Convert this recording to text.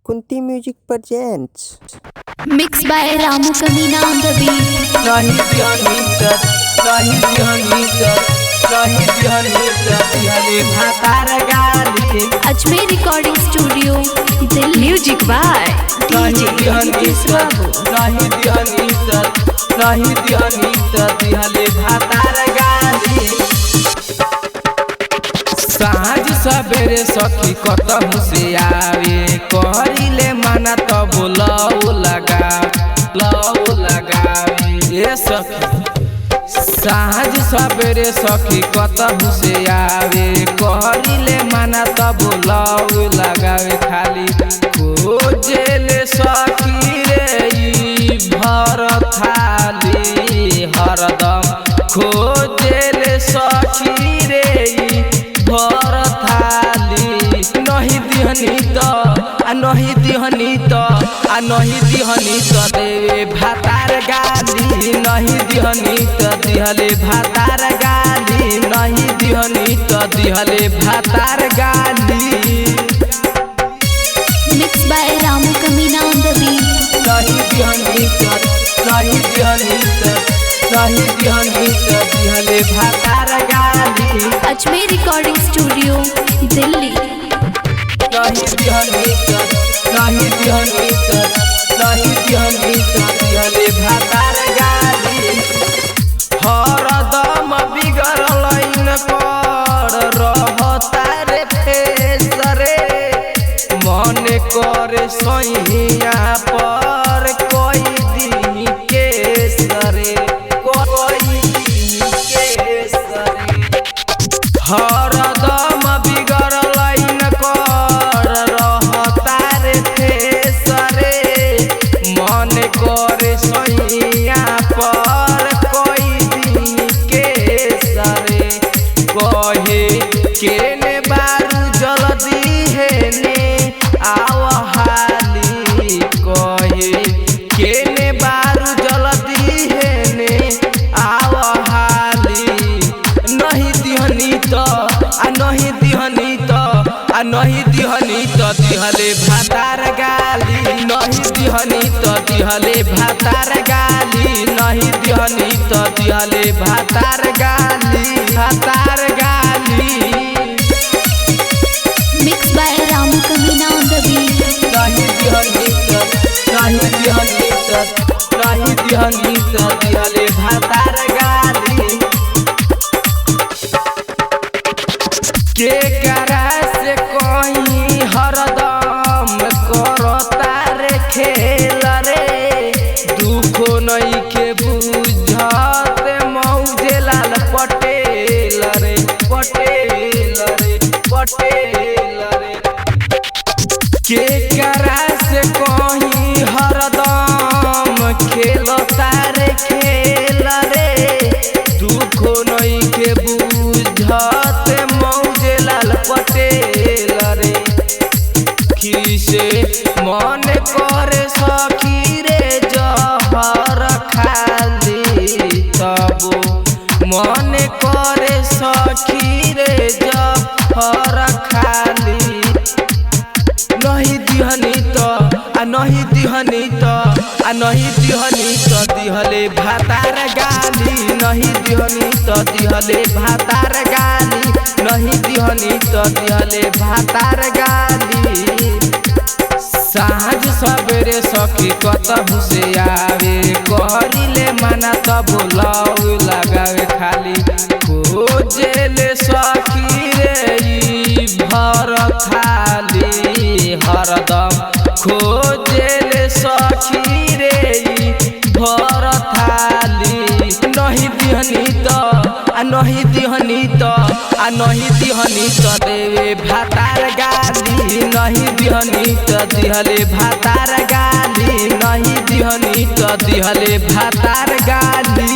Kunti Music presents. Mixed by Ramu Kamina on the beat. Ajmer Recording Studio, Delhi. Music by साँझ सबेरे सखी कतहु से आवे करिले माना तब लौ लगावे ये सखी। साँझ सबेरे सखी कतहु से आवे करिले माना तब लौ लगावे खाली खोजेले सखी रे ई भर थाली हरदम खोजेले सखी रे ई भर थाली नहीं दिहनी तो देवे भातार गाली नहीं दिहनी तो दिहले भातार गाली नहीं दिहनी तो दिहले भातार गाली। Mixed by Ramu Kamina on the beat. नहीं दिहनी तो दिहले भातार गाली। Ajmer Recording Studio, Delhi. नहीं दिहनी तो दिहले भातार गाली। हरदम बिगड़लैन कर रहता रे फेसरे मन करे सैया पर कोई दिन के सरे हरदम बिगड़लैन कर रहता रे फेसरे मन करे सैया पर कोई दिन के सरे कहे केने बारू जल्दी हेने आव हाली कहे केने बारू जल्दी हेने आव हाली नहीं दिहनी तो दिहले भातार गाली नहीं दिहनी तो दिहले भातार गाली नहीं दिहनी तो दिहले भातार गाली Mixed by Ramu Kamina on the beat. नहीं दिहनी तो दिहले भातार गाली। के करा से कहीं हरदम करता रे खेल रे दुखो नहीं के बुझते मौजे लाल पटेल रे के करा से कहीं हरदम खेलता रे खेल रे दुखो नहीं के बुझते मौजे लाल पटेल रे खीसे मन करे सखी रे जहर खाली तब मन करे सखी रे जहर खाली नहीं दिहनी तो दिहले भातार गाली नहीं दिहनी तो दिहले भातार गाली नहीं दिहनी तो दिहले भातार गाली। साँझ सबेरे सखी कतहु से आवे करिले माना तब लौ लगावे खाली खोजेले सखी रे ई भर थाली हरदम खोजेले सखी रे ई भर थाली नहीं दिहनी तो देवे भातार गाली नहीं दिहनी तो दिहले भातार गाली नहीं दिहनी तो दिहले भातार गाली।